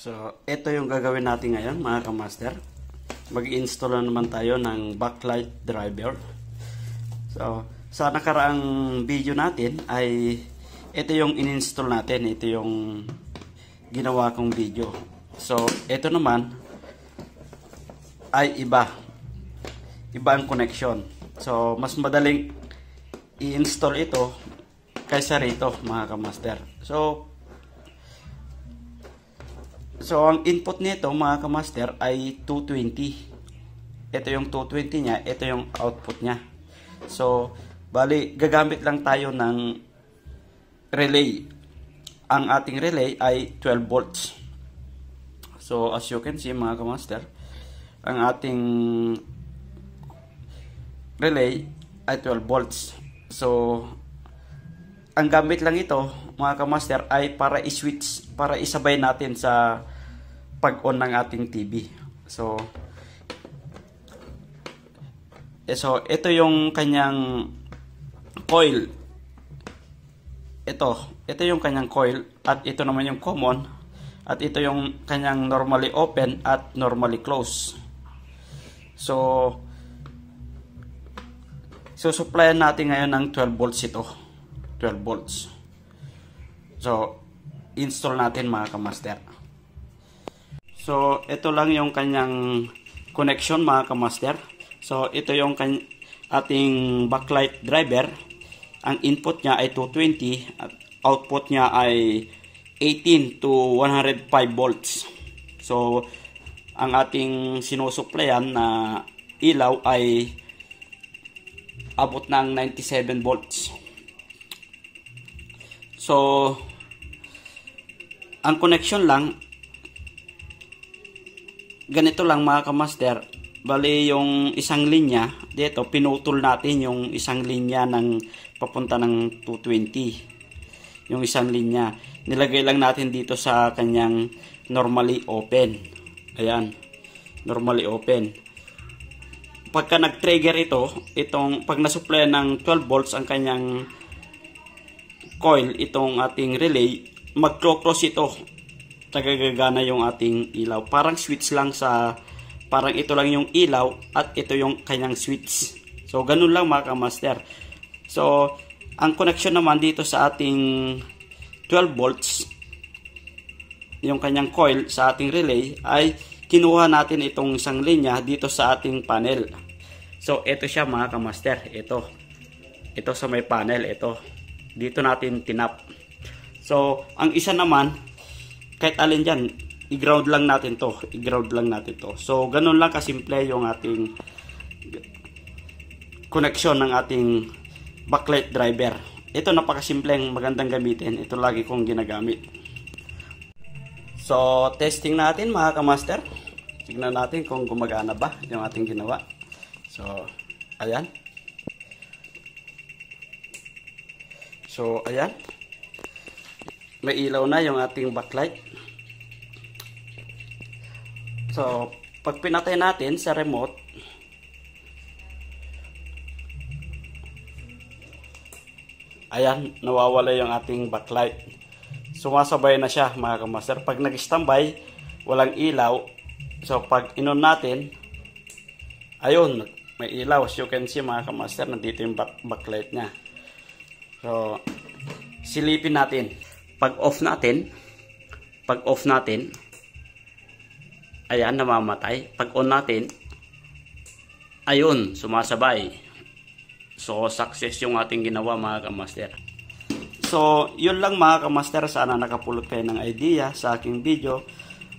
So, ito yung gagawin natin ngayon mga kamaster. Mag-install na naman tayo ng backlight driver. So, sa nakaraang video natin ay ito yung in-install natin. Ito yung ginawa kong video. So, ito naman ay iba. Iba ang connection. So, mas madaling i-install ito kaysa rito mga kamaster. So, ang input nito mga kamaster ay 220. Ito yung 220 niya, ito yung output niya. So, bali, gagamit lang tayo ng relay. Ang ating relay ay 12 volts. So, as you can see mga kamaster, ang ating relay ay 12 volts. So, ang gamit lang ito mga kamaster ay para i-switch, para isabay natin sa pag-on ng ating TV. So, ito yung kanyang coil. Ito yung kanyang coil at ito naman yung common at ito yung kanyang normally open at normally close. So, supplyan natin ngayon ng 12 volts ito. 12 volts. So, install natin mga kamaster. So, ito lang yung kanyang connection mga kamaster. So, ito yung ating backlight driver. Ang input niya ay 220 at output niya ay 18 to 105 volts. So, ang ating sinusuplayan na ilaw ay abot ng 97 volts. So, ang connection lang, ganito lang mga kamaster. Bali yung isang linya, dito pinutol natin yung isang linya ng papunta ng 220. Yung isang linya. Nilagay lang natin dito sa kanyang normally open. Ayan. Normally open. Pagka nag-trigger itong pag nasupply ng 12 volts ang kanyang coil, itong ating relay, mag-close ito. Tagagagana yung ating ilaw. Parang switch lang parang ito lang yung ilaw at ito yung kanyang switch. So, ganun lang mga kamaster. So, ang connection naman dito sa ating 12 volts, yung kanyang coil sa ating relay, ay kinuha natin itong isang linya dito sa ating panel. So, ito siya mga kamaster. Ito sa may panel. Dito natin tinap. So, ang isa naman, kahit alin dyan, i-ground lang natin to. So, ganun lang kasimple yung ating connection ng ating backlight driver. Ito napakasimpleng magandang gamitin. Ito lagi kong ginagamit. So, testing natin mga kamaster. Tignan natin kung gumagana ba yung ating ginawa. So, ayan. May ilaw na yung ating backlight. So, pag pinatay natin sa remote, ayan, nawawala yung ating backlight. Sumasabay na siya mga kamaster. Pag nag-standby, walang ilaw. So, pag inon natin, ayun, may ilaw. As you can see mga kamaster, nandito yung backlight niya. So, silipin natin. Pag off natin, ayan, namamatay. Pag on natin, ayun, sumasabay. So, success yung ating ginawa mga kamaster. So, yun lang mga kamaster. Sana nakapulot kayo ng idea sa aking video.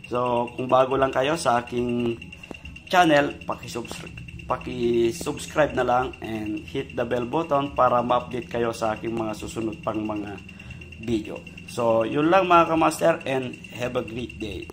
So, kung bago lang kayo sa aking channel, paki-subscribe na lang and hit the bell button para ma-update kayo sa aking mga susunod pang mga video. So, yun lang mga kamaster and have a great day.